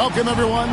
Welcome, everyone.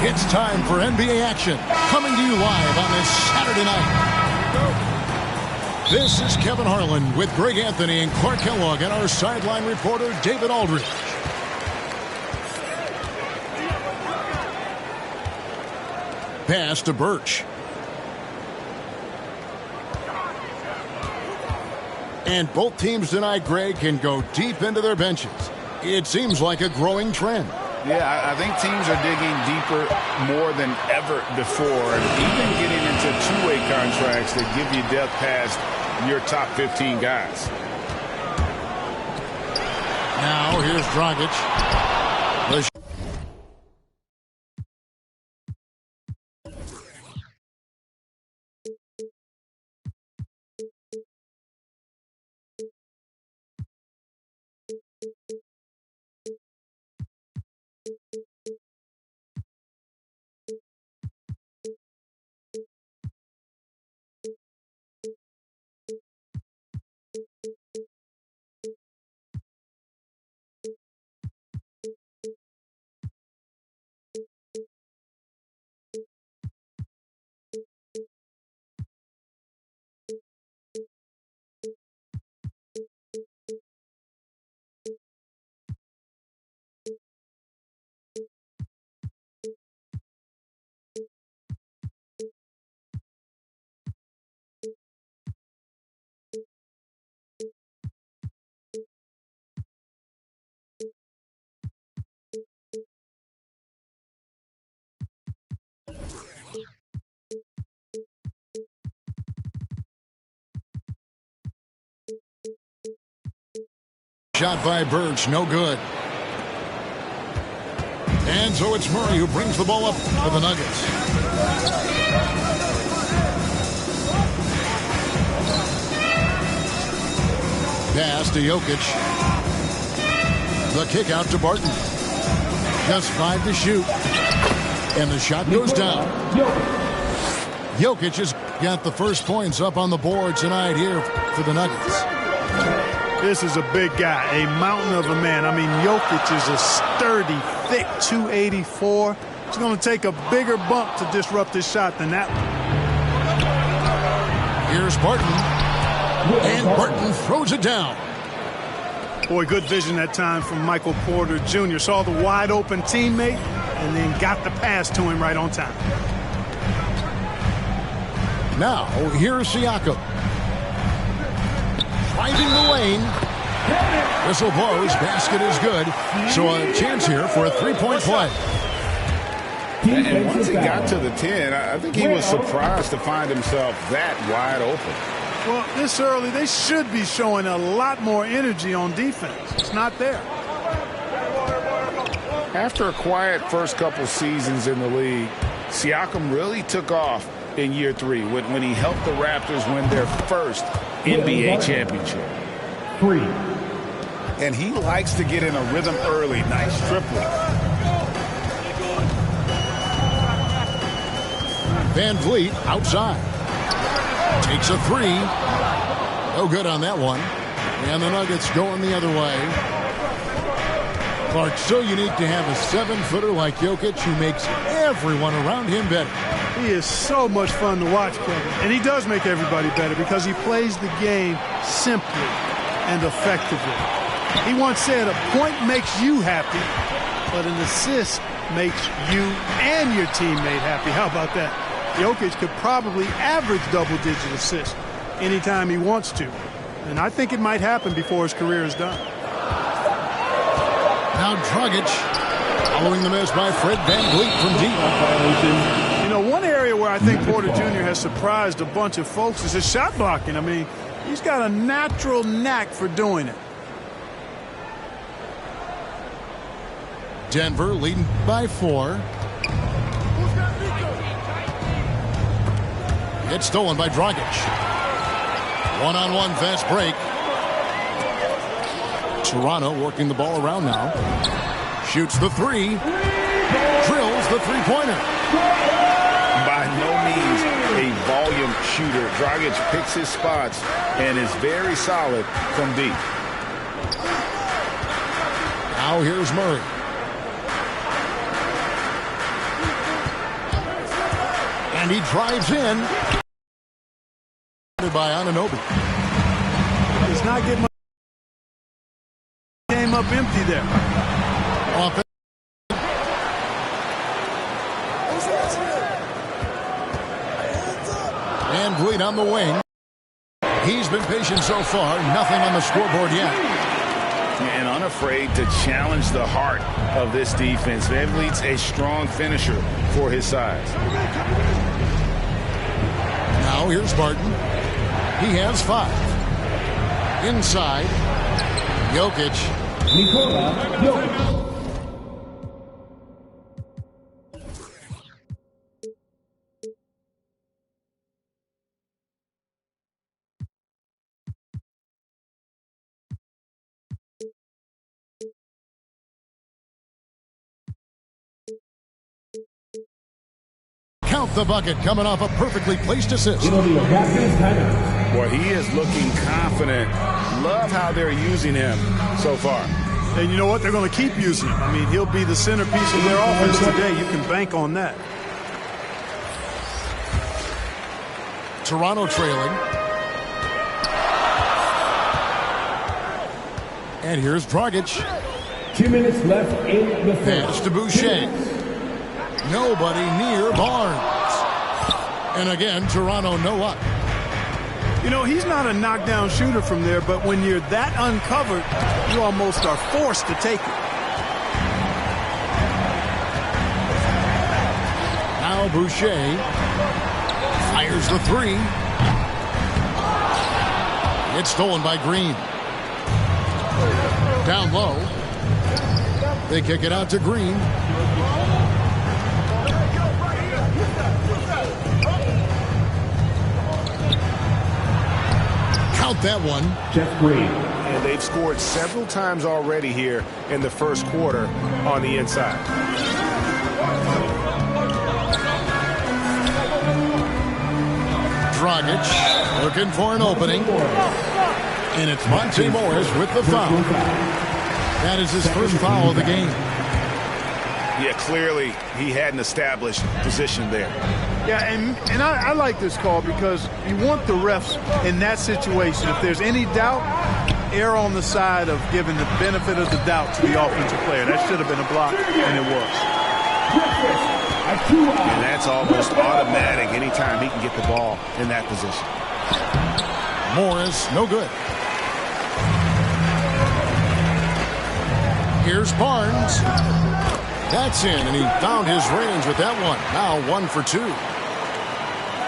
It's time for NBA action, coming to you live on this Saturday night. This is Kevin Harlan with Greg Anthony and Clark Kellogg and our sideline reporter, David Aldridge. Pass to Birch. And both teams tonight, Greg, can go deep into their benches. It seems like a growing trend. Yeah, I think teams are digging deeper more than ever before, and even getting into two-way contracts that give you depth past your top 15 guys. Now here's Dragic. Shot by Birch, no good. And so it's Murray who brings the ball up for the Nuggets. Pass to Jokic. The kick out to Barton. Just 5 to shoot. And the shot goes down. Jokic has got the first points up on the board tonight here for the Nuggets. This is a big guy, a mountain of a man. I mean, Jokic is a sturdy, thick 284. It's going to take a bigger bump to disrupt his shot than that one. Here's Barton. And Barton throws it down. Boy, good vision that time from Michael Porter Jr. Saw the wide open teammate and then got the pass to him right on time. Now, here's Siakam. Driving the lane. Whistle blows. Basket is good. So a chance here for a three-point play. And once he got to the 10, I think he was surprised to find himself that wide open. Well, this early, they should be showing a lot more energy on defense. It's not there. After a quiet first couple seasons in the league, Siakam really took off in year 3 when he helped the Raptors win their first NBA championship. 3. And he likes to get in a rhythm early. Nice triplet. Van Vliet outside. Takes a 3. No good on that one. And the Nuggets going the other way. Clark, so unique to have a 7-footer like Jokic who makes everyone around him better. He is so much fun to watch, Kevin. And he does make everybody better because he plays the game simply and effectively. He once said, a point makes you happy, but an assist makes you and your teammate happy. How about that? Jokic could probably average double-digit assists anytime he wants to. And I think it might happen before his career is done. Now Dragic, following the miss by Fred VanVleet from deep. You know, one area where I think Porter Jr. has surprised a bunch of folks is his shot blocking. I mean, he's got a natural knack for doing it. Denver leading by 4. It's stolen by Dragic. One-on-one fast break. Toronto working the ball around now. Shoots the 3. Drills the three-pointer. By no means a volume shooter. Dragic picks his spots and is very solid from deep. Now here's Murray. And he drives in. By Anunoby. It's not getting much. Came up empty there. Off it. VanVleet on the wing. He's been patient so far. Nothing on the scoreboard yet. And unafraid to challenge the heart of this defense. VanVleet's a strong finisher for his size. Now here's Barton. He has 5. Inside. Jokic. Nikola Jokic. Count the bucket coming off a perfectly placed assist. Well, he is looking confident. Love how they're using him so far. And you know what? They're going to keep using him. I mean, he'll be the centerpiece of their offense today. You can bank on that. Toronto trailing. And here's Dragic. 2 minutes left in the Pass to Boucher. Nobody near Barnes. And again, Toronto no up. You know, he's not a knockdown shooter from there, but when you're that uncovered, you almost are forced to take it. Now Boucher fires the 3. It's stolen by Green. Down low. They kick it out to Green. Count that one. Jeff Green. And they've scored several times already here in the first quarter on the inside. Dragic looking for an opening. And it's Monte Morris with the foul. That is his first foul of the game. Yeah, clearly he had an established position there. Yeah, and I like this call because you want the refs in that situation. If there's any doubt, err on the side of giving the benefit of the doubt to the offensive player. That should have been a block, and it was. And that's almost automatic anytime he can get the ball in that position. Morris, no good. Here's Barnes. That's in, and he found his range with that one. Now 1 for 2.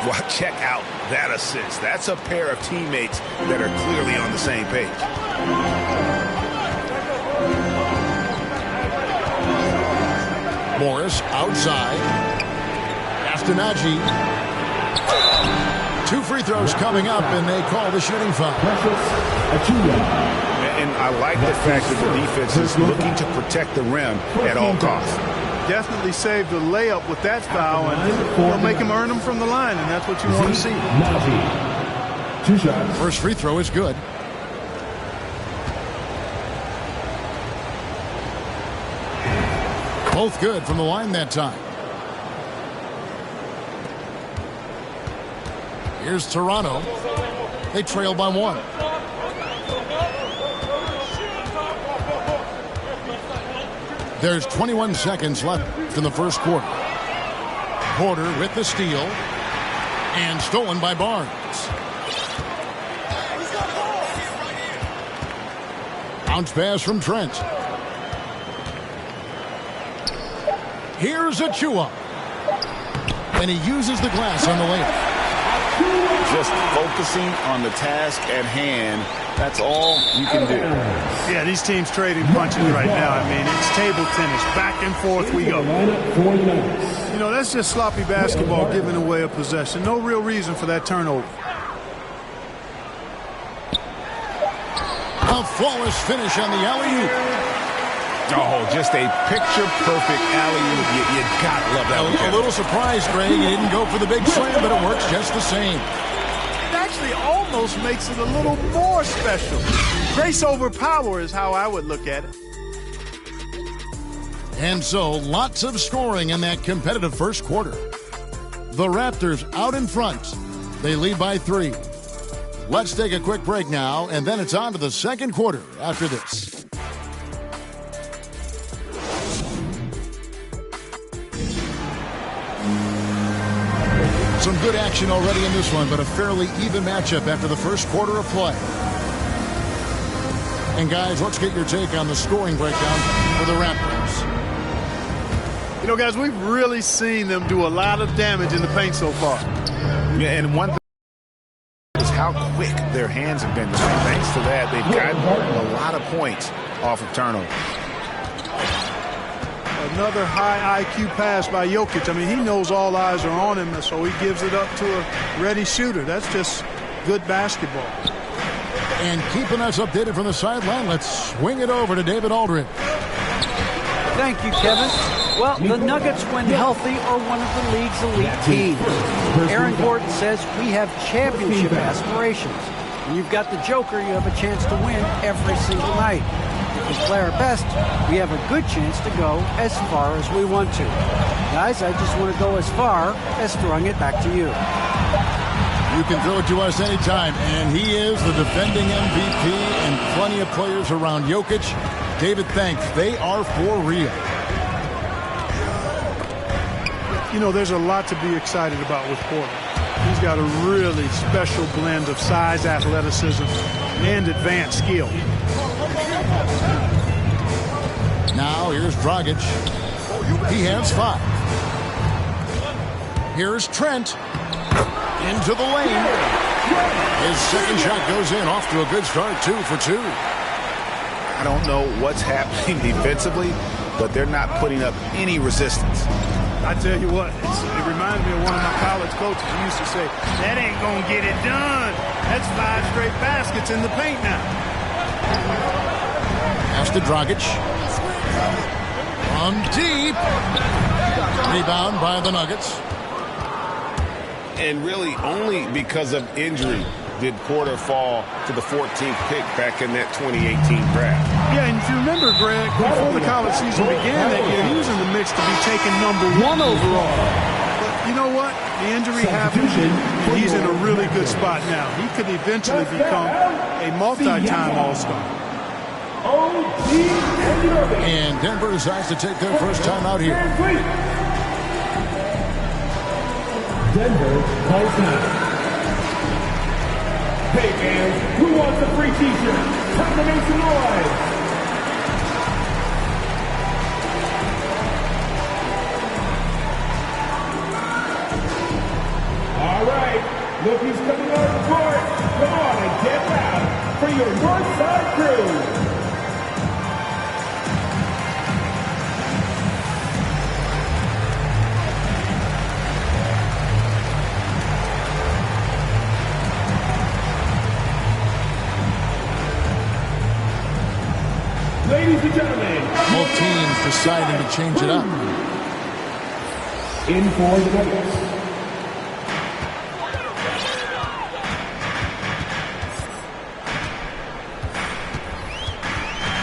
Well, check out that assist. That's a pair of teammates that are clearly on the same page. Morris outside. Astonagi. 2 free throws coming up, and they call the shooting foul. And I like the fact that the defense is looking to protect the rim at all costs. Definitely saved the layup with that foul, and it'll make him earn them from the line, and that's what you want to see. 2 shots. First free throw is good. Both good from the line that time. Here's Toronto. They trail by 1. There's 21 seconds left in the first quarter. Porter with the steal. And stolen by Barnes. Bounce pass from Trent. Here's Achua. And he uses the glass on the layup. Just focusing on the task at hand. That's all you can do. Yeah, these teams trading punches right now. I mean, it's table tennis. Back and forth we go. You know, that's just sloppy basketball giving away a possession. No real reason for that turnover. A flawless finish on the alley-oop. Oh, just a picture-perfect alley-oop. You gotta love that. A little surprised, Greg. He didn't go for the big slam, but it works just the same. It actually almost makes it a little more special. Grace over power is how I would look at it. And so, lots of scoring in that competitive first quarter. The Raptors out in front. They lead by 3. Let's take a quick break now, and then it's on to the second quarter after this. Some good action already in this one, but a fairly even matchup after the first quarter of play. And guys, let's get your take on the scoring breakdown for the Raptors. You know, guys, we've really seen them do a lot of damage in the paint so far. Yeah, and one thing is how quick their hands have been. Thanks to that, they've gotten a lot of points off of turnovers. Another high IQ pass by Jokic. I mean, he knows all eyes are on him, so he gives it up to a ready shooter. That's just good basketball. And keeping us updated from the sideline, let's swing it over to David Aldridge. Thank you, Kevin. Well, the Nuggets, when healthy, are one of the league's elite teams. Aaron Gordon says we have championship aspirations. When you've got the Joker, you have a chance to win every single night. If we play our best, we have a good chance to go as far as we want to. Guys, I just want to go as far as throwing it back to you. You can throw it to us anytime, and he is the defending MVP and plenty of players around Jokic. David, thanks. They are for real. You know, there's a lot to be excited about with Porter. He's got a really special blend of size, athleticism, and advanced skill. Now here's Dragic. He has 5. Here's Trent. Into the lane. His second shot goes in. Off to a good start, 2 for 2. I don't know what's happening defensively, but they're not putting up any resistance. I tell you what, it reminds me of one of my college coaches who used to say, that ain't going to get it done. That's 5 straight baskets in the paint now. Pass to Dragic. From deep. Rebound by the Nuggets. And really only because of injury did Porter fall to the 14th pick back in that 2018 draft. Yeah, and if you remember, Greg, before the college season began that year, he was in the mix to be taken #1 overall. But you know what? The injury happened, and he's in a really good spot now. He could eventually become a multi-time All-Star. And Denver decides to take their first time out here. Denver calls now. Hey fans, who wants a free t-shirt? Time to make some noise! Alright, look who's coming on the court. Come on and get loud for your Northside crew. Ladies and gentlemen, Both teams deciding to change it up. in for the Nuggets.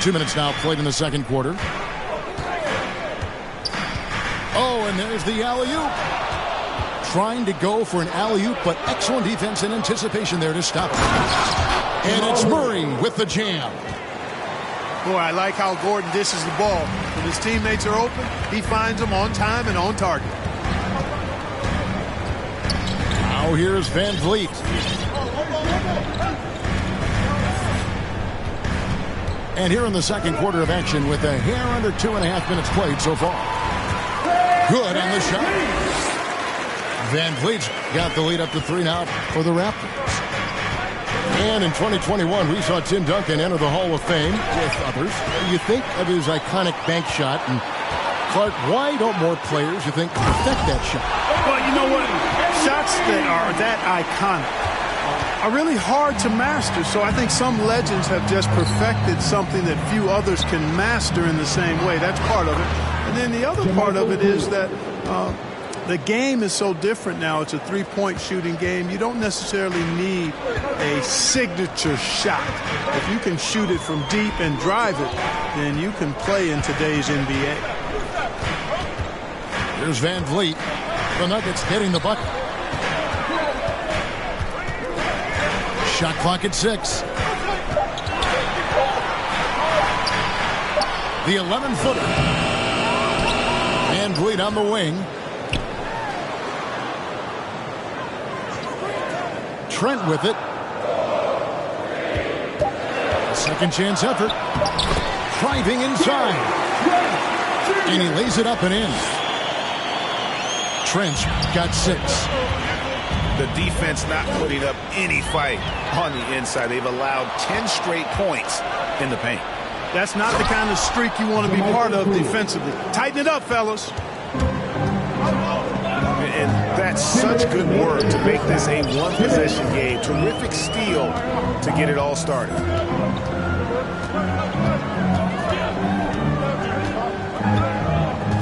Two minutes now played in the second quarter. and there's the alley-oop. Trying to go for an alley-oop, but excellent defense and anticipation there to stop it. And it's Murray with the jam. Boy, I like how Gordon dishes the ball. When his teammates are open, he finds them on time and on target. Now here's Van Vliet. And here in the second quarter of action with a hair under 2.5 minutes played so far. Good on the shot. Van Vliet's got the lead up to 3 now for the Raptors. And in 2021, we saw Tim Duncan enter the Hall of Fame with others. You think of his iconic bank shot, and Clark, why don't more players, you think, perfect that shot? Well, you know what? Shots that are that iconic are really hard to master. So I think some legends have just perfected something that few others can master in the same way. That's part of it. And then the other part of it is that the game is so different now. It's a three-point shooting game. You don't necessarily need a signature shot. If you can shoot it from deep and drive it, then you can play in today's NBA. Here's Van Vliet. The Nuggets getting the bucket. Shot clock at 6. The 11-footer. Van Vliet on the wing. Trent with it. Second chance effort. Driving inside. And he lays it up and in. Trent got 6. The defense not putting up any fight on the inside. They've allowed 10 straight points in the paint. That's not the kind of streak you want to be part of defensively. Tighten it up, fellas. And that's such good work to make this a one-possession game. Terrific steal to get it all started.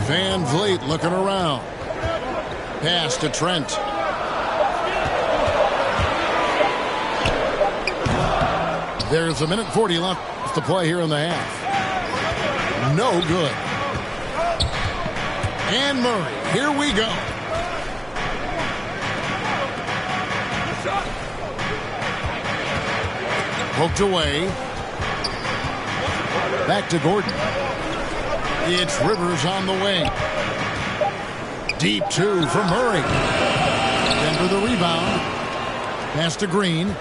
Van Vliet looking around. Pass to Trent. There's 1:40 left to play here in the half. No good. And Murray, here we go. Poked away. Back to Gordon. It's Rivers on the wing. Deep 2 for Murray. Denver the rebound. Pass to Green.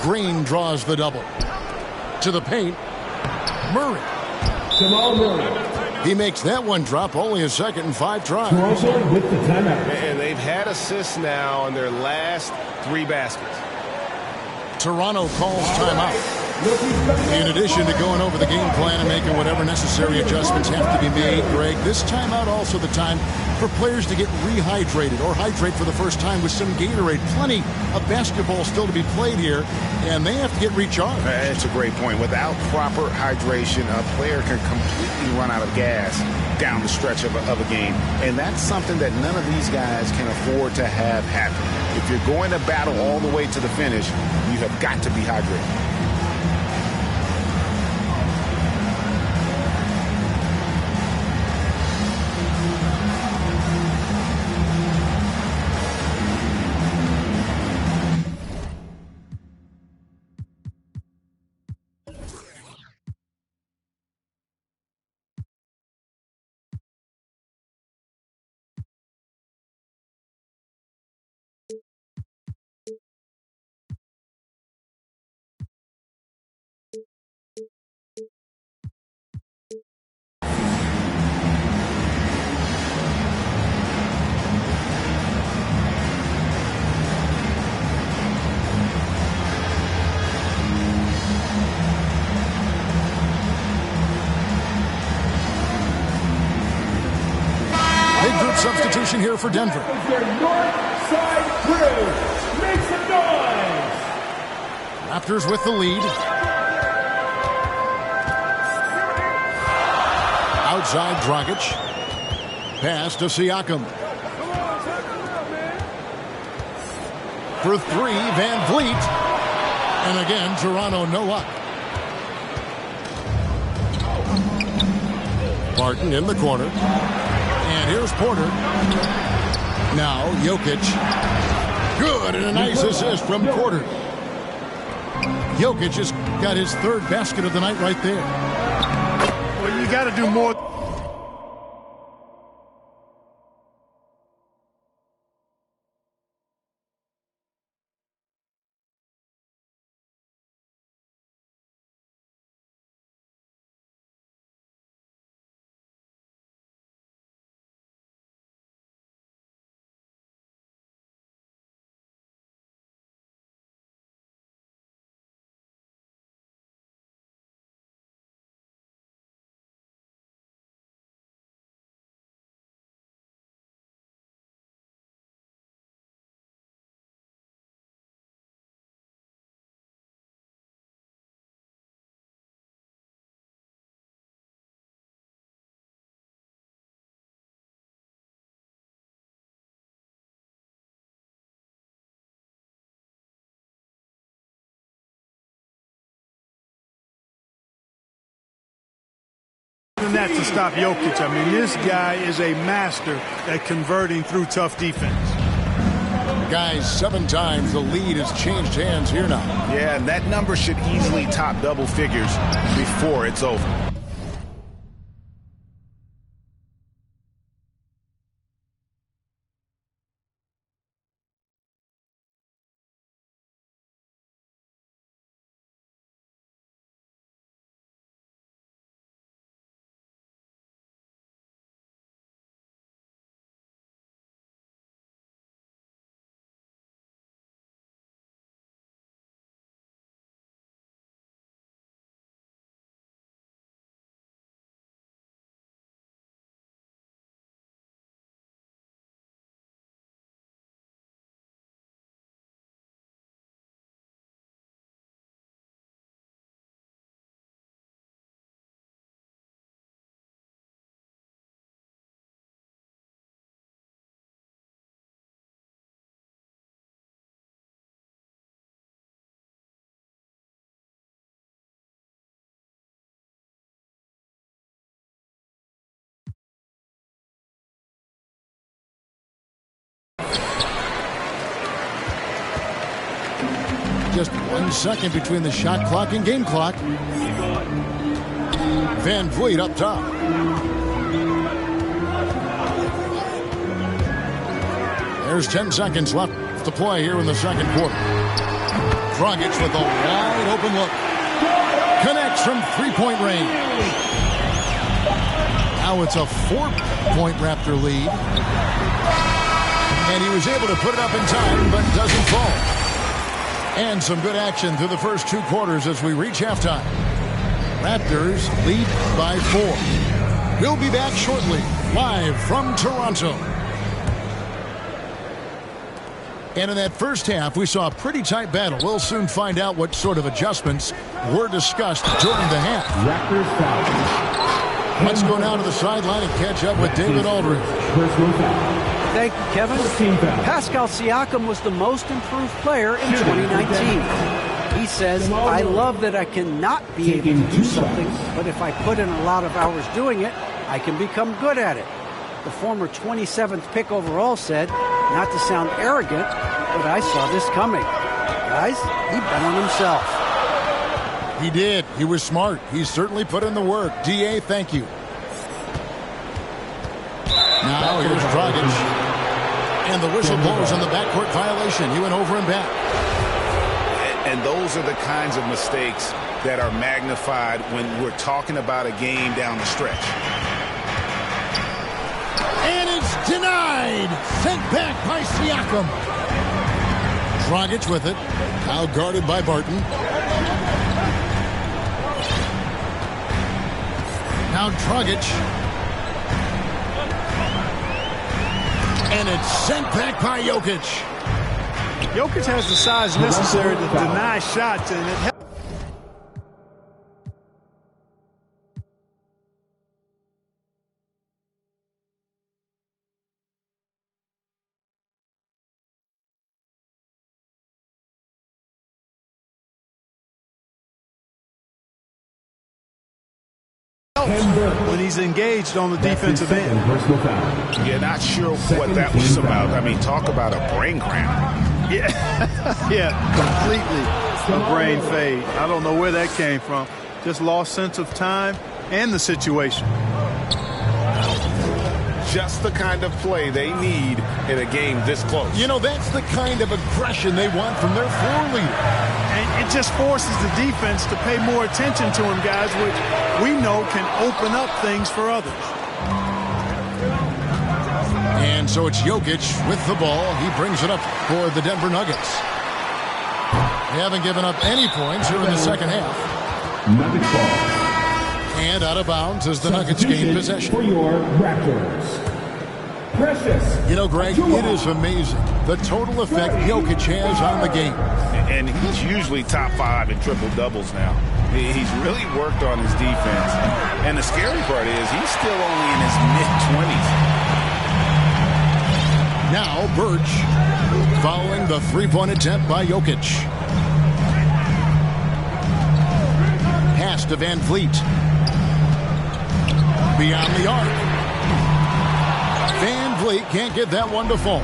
Green draws the double. To the paint. Murray. Jamal Murray. He makes that one drop, only a second and 5 tries. Toronto with the timeout. And they've had assists now on their last 3 baskets. Toronto calls timeout. In addition to going over the game plan and making whatever necessary adjustments have to be made, Greg, this timeout also the time for players to get rehydrated or hydrate for the first time with some Gatorade. Plenty of basketball still to be played here, and they have to get recharged. That's a great point. Without proper hydration, a player can completely run out of gas down the stretch of a game. And that's something that none of these guys can afford to have happen. If you're going to battle all the way to the finish, you have got to be hydrated. Substitution here for Denver. Their north side crew. Make some noise. Raptors with the lead. Outside Dragic. Pass to Siakam. For 3, Van Vliet. And again, Toronto no luck. Barton in the corner. And here's Porter. Now Jokic. Good, and a nice assist from Porter. Jokic just got his third basket of the night right there. Well, you got to do more. That to stop Jokic. I mean, this guy is a master at converting through tough defense. Guys, 7 times the lead has changed hands here now. Yeah, and that number should easily top double figures before it's over. Just 1 second between the shot clock and game clock. Van Vliet up top. There's 10 seconds left to play here in the second quarter. Dragic with a wide open look. Connects from three-point range. Now it's a 4-point Raptor lead. And he was able to put it up in time, but doesn't fall. And some good action through the first 2 quarters as we reach halftime. Raptors lead by 4. We'll be back shortly, live from Toronto. And in that first half, we saw a pretty tight battle. We'll soon find out what sort of adjustments were discussed during the half. Raptors foul. Let's go now to the sideline and catch up with David Aldridge. Thank you, Kevin. Pascal Siakam was the most improved player in 2019. He says, I love that I cannot be able to do something, but if I put in a lot of hours doing it, I can become good at it. The former 27th pick overall said, not to sound arrogant, but I saw this coming. Guys, he bet on himself. He did. He was smart. He certainly put in the work. D.A., thank you. Now here's Dragic. And the whistle blows on the backcourt violation. He went over and back. And those are the kinds of mistakes that are magnified when we're talking about a game down the stretch. And it's denied. Sent back by Siakam. Dragic with it. Now guarded by Barton. Now Dragic. And it's sent back by Jokic. Jokic has the size necessary to deny shots, and it helps. when he's engaged on the defensive end. Yeah, not sure what that was about. I mean, talk about a brain cramp. Yeah, yeah, completely a brain fade. I don't know where that came from. Just lost sense of time and the situation. Just the kind of play they need in a game this close. You know, that's the kind of aggression they want from their floor leader. And it just forces the defense to pay more attention to him, guys, which we know can open up things for others. And so it's Jokic with the ball. He brings it up for the Denver Nuggets. They haven't given up any points here in the second half. Nuggets ball. And out of bounds as the Nuggets gain possession. For your Raptors. Precious. You know, Greg, it is amazing the total effect Jokic has on the game. And he's usually top 5 in triple-doubles now. He's really worked on his defense. And the scary part is he's still only in his mid-20s. Now Birch following the three-point attempt by Jokic. Pass to Van Vliet. Beyond the arc. Van Vliet can't get that one to fall.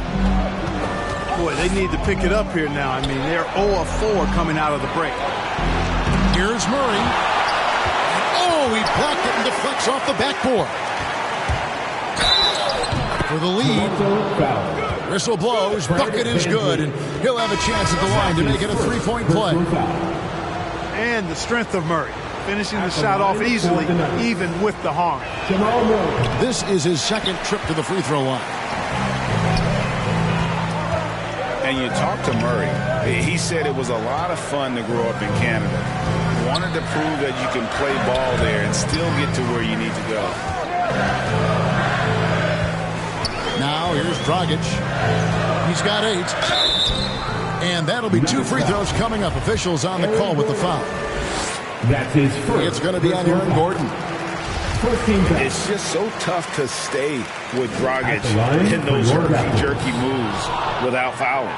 Boy, they need to pick it up here now. I mean, they're 0 of 4 coming out of the break. Here's Murray. Oh, he blocked it and deflects off the backboard. For the lead. Whistle blows. Bucket is good. And he'll have a chance at the line to make it a three-point play. And the strength of Murray. Finishing the shot off easily, even with the harm. This is his second trip to the free throw line. And you talk to Murray. He said it was a lot of fun to grow up in Canada. Wanted to prove that you can play ball there and still get to where you need to go. Now here's Dragic. He's got 8. And that'll be 2 free throws coming up. Officials on the call with the foul. That's his first. It's going to be on Aaron Gordon. It's just so tough to stay with Dragic in those herky-jerky moves without fouling.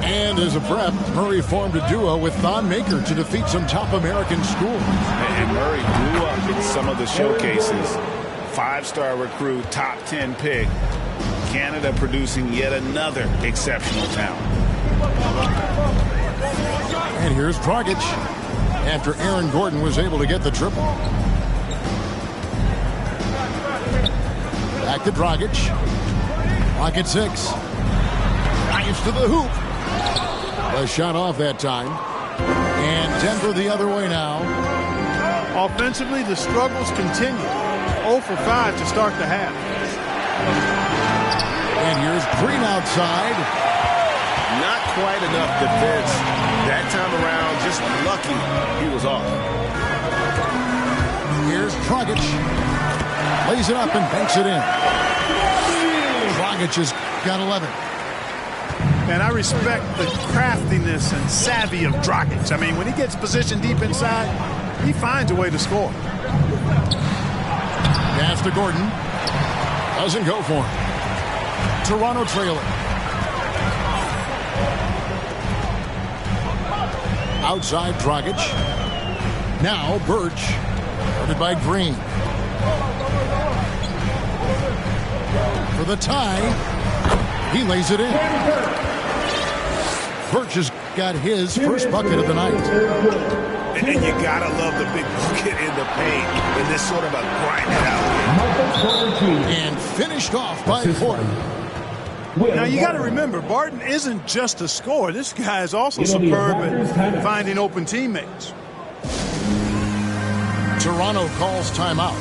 And as a prep, Murray formed a duo with Thon Maker to defeat some top American schools. And Murray grew up in some of the showcases. 5-star recruit, top 10 pick. Canada producing yet another exceptional talent. And here's Dragic after Aaron Gordon was able to get the triple. Back to Dragic. Clock at 6. Drives to the hoop. A shot off that time. And Denver the other way now. Offensively, the struggles continue. 0 for 5 to start the half. And here's Green outside. Not quite enough defense. That time around, just lucky he was off. Here's Dragic. Lays it up and banks it in. Dragic has got 11. And I respect the craftiness and savvy of Dragic. I mean, when he gets positioned deep inside, he finds a way to score. Pass to Gordon. Doesn't go for him. Toronto trailing. Outside Dragic. Now Birch. Guarded by Green. For the tie. He lays it in. Birch has got his first bucket of the night. And you gotta love the big bucket in the paint in this sort of a grind it out. And finished off by Porter. Now, you got to remember, Barton isn't just a scorer. This guy is also superb at finding open teammates. Toronto calls timeout.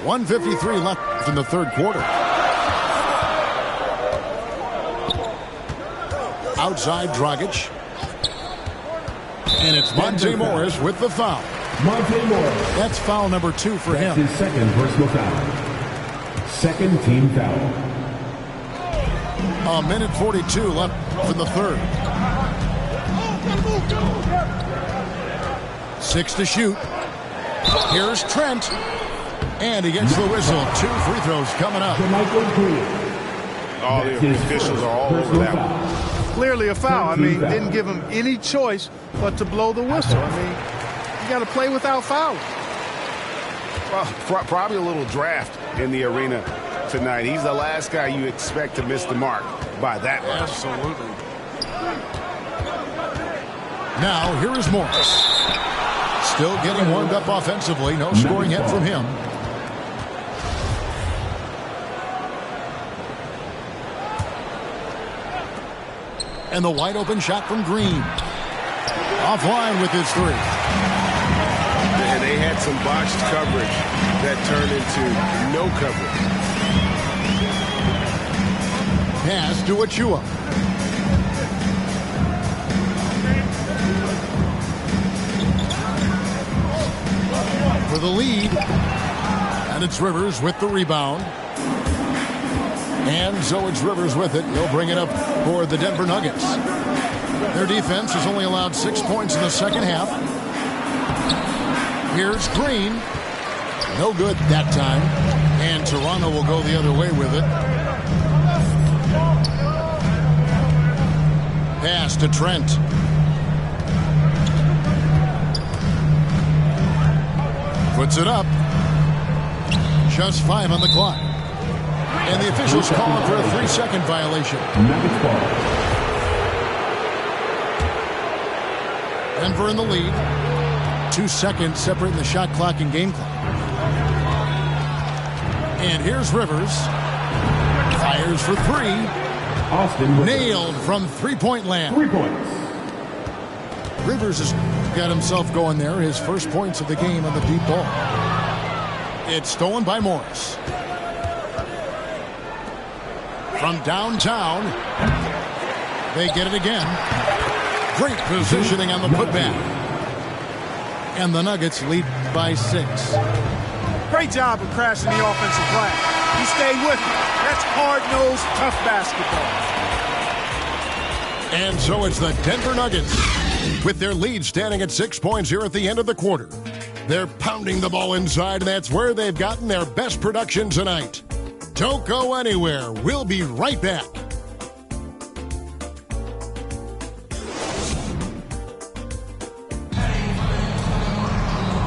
1:53 left in the third quarter. Outside Dragic. And it's Monte Morris with the foul. Monte Morris. That's foul number 2 for him. His second personal foul. Second team foul. 1:42 left in the third. 6 to shoot. Here's Trent. And he gets the whistle. 2 free throws coming up. All the officials are all over that one. Clearly a foul. I mean, didn't give him any choice but to blow the whistle. I mean, you got to play without fouling. Well, probably a little draft in the arena tonight. He's the last guy you expect to miss the mark by that much. Absolutely. Now, here is Morris. Still getting warmed up offensively. No scoring yet from him. And the wide open shot from Green. Offline with his 3. And they had some botched coverage that turned into no coverage. Pass to Achua. For the lead. And it's Rivers with the rebound. And so it's Rivers with it. He'll bring it up for the Denver Nuggets. Their defense has only allowed 6 points in the second half. Here's Green. No good that time. And Toronto will go the other way with it. Pass to Trent. Puts it up. Just 5 on the clock. And the officials calling for a 3-second violation. Denver in the lead. 2 seconds separating the shot clock and game clock. And here's Rivers. Fires for 3. Austin nailed from three-point land. 3 points. Rivers has got himself going there. His first points of the game on the deep ball. It's stolen by Morris. From downtown, they get it again. Great positioning on the putback. And the Nuggets lead by 6. Great job of crashing the offensive glass. He stayed with it. That's hard-nosed, tough basketball. And so it's the Denver Nuggets with their lead standing at 6 points here at the end of the quarter. They're pounding the ball inside, and that's where they've gotten their best production tonight. Don't go anywhere. We'll be right back.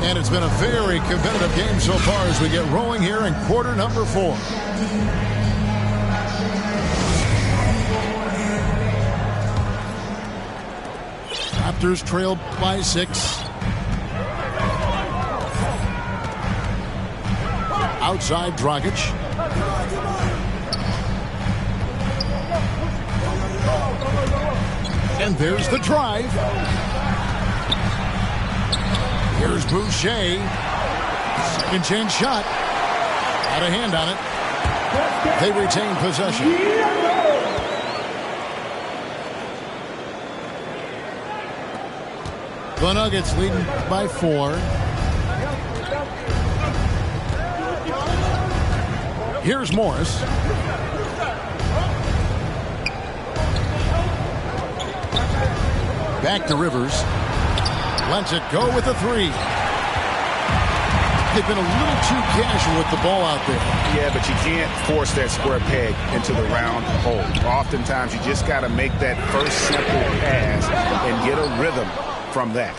And it's been a very competitive game so far as we get rolling here in quarter number 4. Raptors trailed by 6. Outside Dragic. And there's the drive. Here's Boucher. Second chance shot. Had a hand on it. They retain possession. The Nuggets leading by 4. Here's Morris. Back to Rivers. Lets it go with a 3. They've been a little too casual with the ball out there. Yeah, but you can't force that square peg into the round hole. Oftentimes, you just got to make that first simple pass and get a rhythm from that.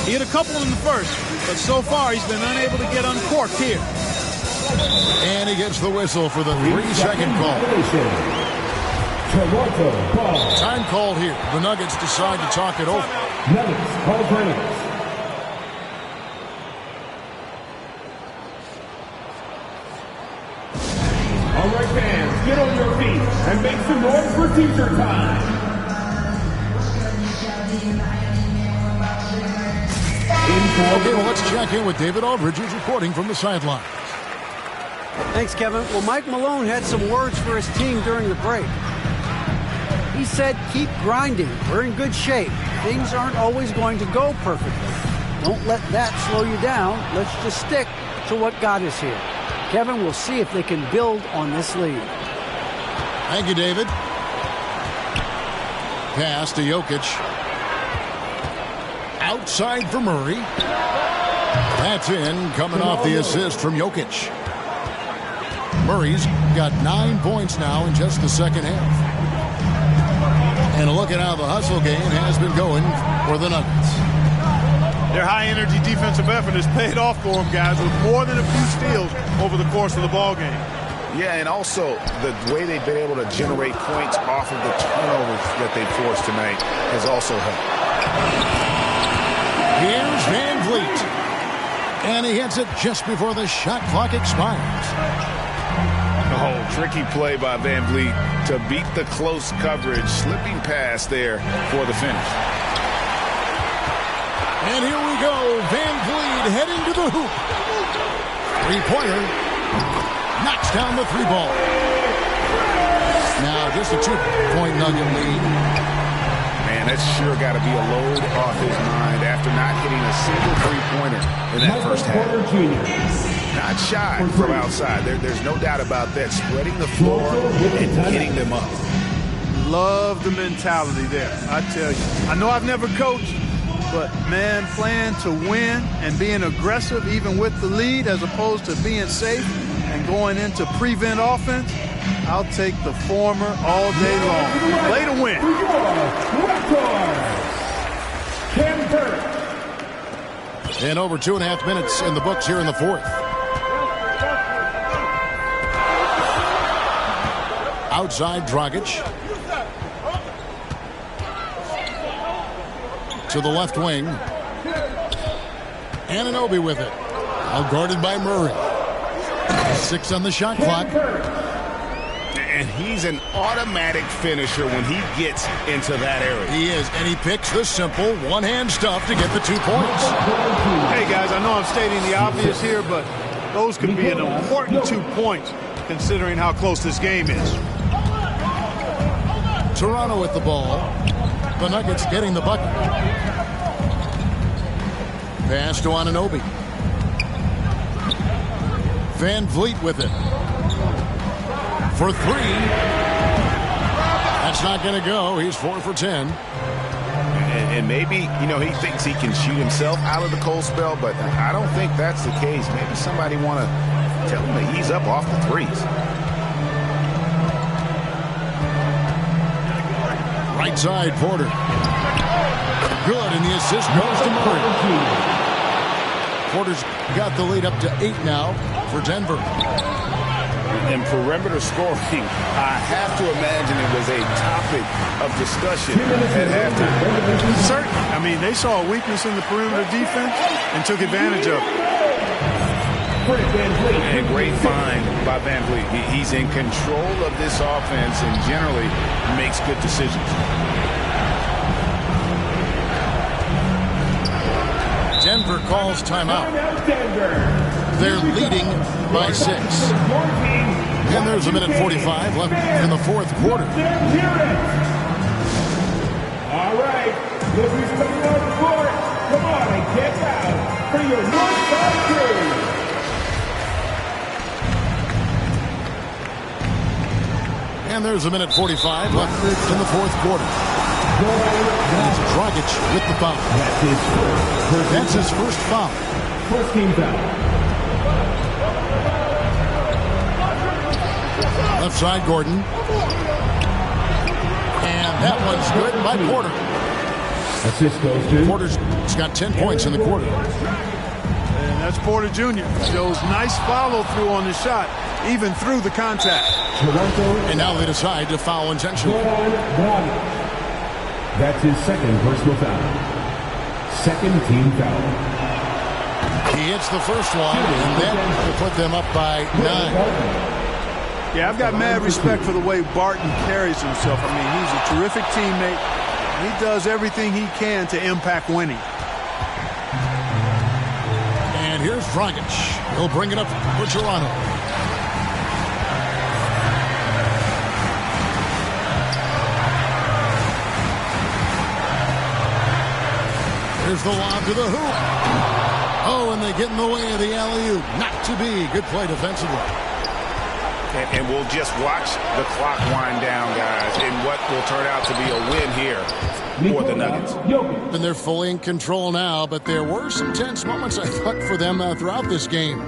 He hit a couple in the first, but so far he's been unable to get uncorked here. And he gets the whistle for the 3-second call. Toronto ball. Time called here. The Nuggets decide to talk it over. Nuggets call timeouts. All right, fans, get on your feet and make some noise for teaser time. Okay, well, let's check in with David Aldridge, who's reporting from the sideline. Thanks, Kevin. Well, Mike Malone had some words for his team during the break. He said, keep grinding. We're in good shape. Things aren't always going to go perfectly. Don't let that slow you down. Let's just stick to what got us here. Kevin, we'll see if they can build on this lead. Thank you, David. Pass to Jokic. Outside for Murray. That's in, coming off the assist from Jokic. Murray's got 9 points now in just the second half. And look at how the hustle game has been going for the Nuggets. Their high-energy defensive effort has paid off for them, guys, with more than a few steals over the course of the ball game. Yeah, and also the way they've been able to generate points off of the turnovers that they forced tonight has also helped. Here's Van Vliet. And he hits it just before the shot clock expires. Oh, tricky play by Van Vliet to beat the close coverage. Slipping pass there for the finish. And here we go. Van Vliet heading to the hoop. Three-pointer. Knocks down the three ball. Now just a 2-point Nugget lead. Man, that's sure got to be a load off his mind after not hitting a single three-pointer in that first half. Not shy from outside. There's no doubt about that. Spreading the floor and hitting them up. Love the mentality there, I tell you. I know I've never coached, but, man, playing to win and being aggressive even with the lead as opposed to being safe and going into prevent offense, I'll take the former all day long. Play to win. And over 2.5 minutes in the books here in the fourth. Outside Dragic. To the left wing. Anunoby with it. Out guarded by Murray. 6 on the shot clock. And he's an automatic finisher when he gets into that area. He is, and he picks the simple one-hand stuff to get the 2 points. Hey, guys, I know I'm stating the obvious here, but those could be an important 2 points considering how close this game is. Toronto with the ball. The Nuggets getting the bucket. Pass to Anunoby. Van Vliet with it. For 3. That's not going to go. He's 4 for 10. And maybe, he thinks he can shoot himself out of the cold spell, but I don't think that's the case. Maybe somebody want to tell him to ease up off the threes. Right side, Porter. Good, and the assist goes to Murray. Porter's got the lead up to 8 now for Denver. And perimeter scoring, I have to imagine it was a topic of discussion at halftime. Certainly. I mean, they saw a weakness in the perimeter defense and took advantage of it. And great find by Van Vliet. He's in control of this offense and generally makes good decisions. Denver calls timeout. They're leading by 6. And there's a minute 45 left in the fourth quarter. All right, look who's coming on the court. Come on and get out for your Northside crew. And there's a minute 45 left in the fourth quarter. And it's Dragic with the foul. That's his first foul. First team foul. Left side, Gordon. And that one's good by Porter. Assist goes to Porter's got 10 points in the quarter. And that's Porter Jr. Shows nice follow-through on the shot, even through the contact. And now they decide to foul intentionally. That's his second personal foul. Second team foul. He hits the first one, and then to put them up by 9. Yeah, I've got mad respect for the way Barton carries himself. I mean, he's a terrific teammate. He does everything he can to impact winning. And here's Dragic. He'll bring it up for Toronto. Here's the lob to the hoop. Oh, and they get in the way of the alley-oop. Not to be. Good play defensively. And we'll just watch the clock wind down, guys, in what will turn out to be a win here for the Nuggets. And they're fully in control now, but there were some tense moments, I thought, for them throughout this game.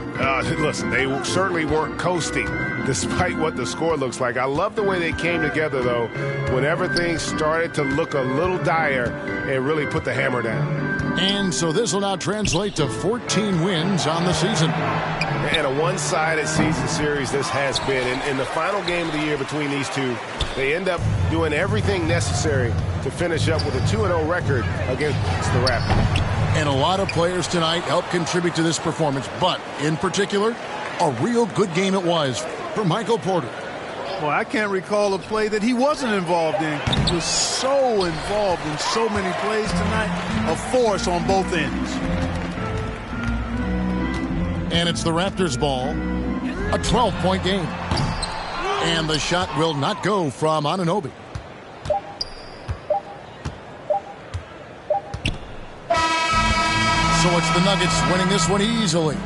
Listen, they certainly weren't coasting, despite what the score looks like. I love the way they came together, though, whenever things started to look a little dire and really put the hammer down. And so this will now translate to 14 wins on the season. And a one-sided season series this has been. In the final game of the year between these two, they end up doing everything necessary to finish up with a 2-0 record against the Raptors. And a lot of players tonight helped contribute to this performance, but in particular, a real good game it was for Michael Porter. Well, I can't recall a play that he wasn't involved in. He was so involved in so many plays tonight, a force on both ends. And it's the Raptors' ball, a 12-point game. And the shot will not go from Anunoby. So it's the Nuggets winning this one easily.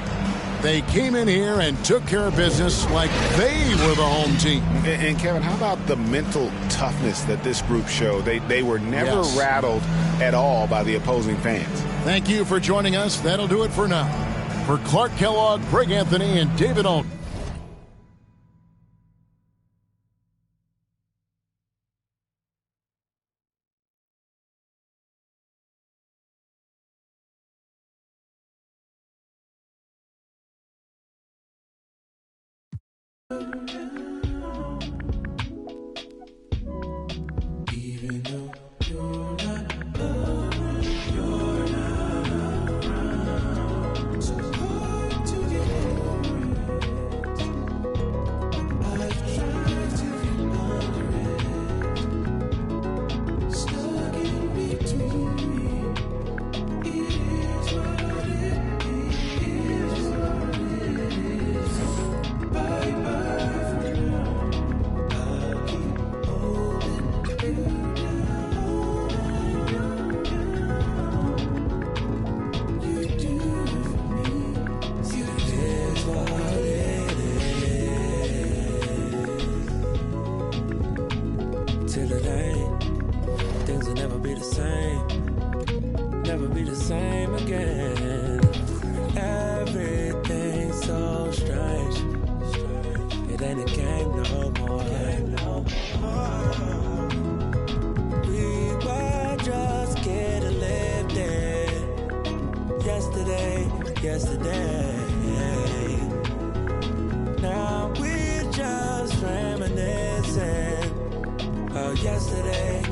They came in here and took care of business like they were the home team. And Kevin, how about the mental toughness that this group showed? They were never rattled at all by the opposing fans. Thank you for joining us. That'll do it for now. For Clark Kellogg, Greg Anthony, and David Alton. Even though you're not around, so hard to get over it. I've tried to get under it, stuck in between. It is what it is, what it is. Bye bye for now. I'll keep holding you down. You do it for me. It is what it is. Till it ain't, things will never be the same. Never be the same again. Everything's so strange. It ain't a game no more. We were just getting lifted. Yesterday. Now we're just reminiscing. Oh, yesterday.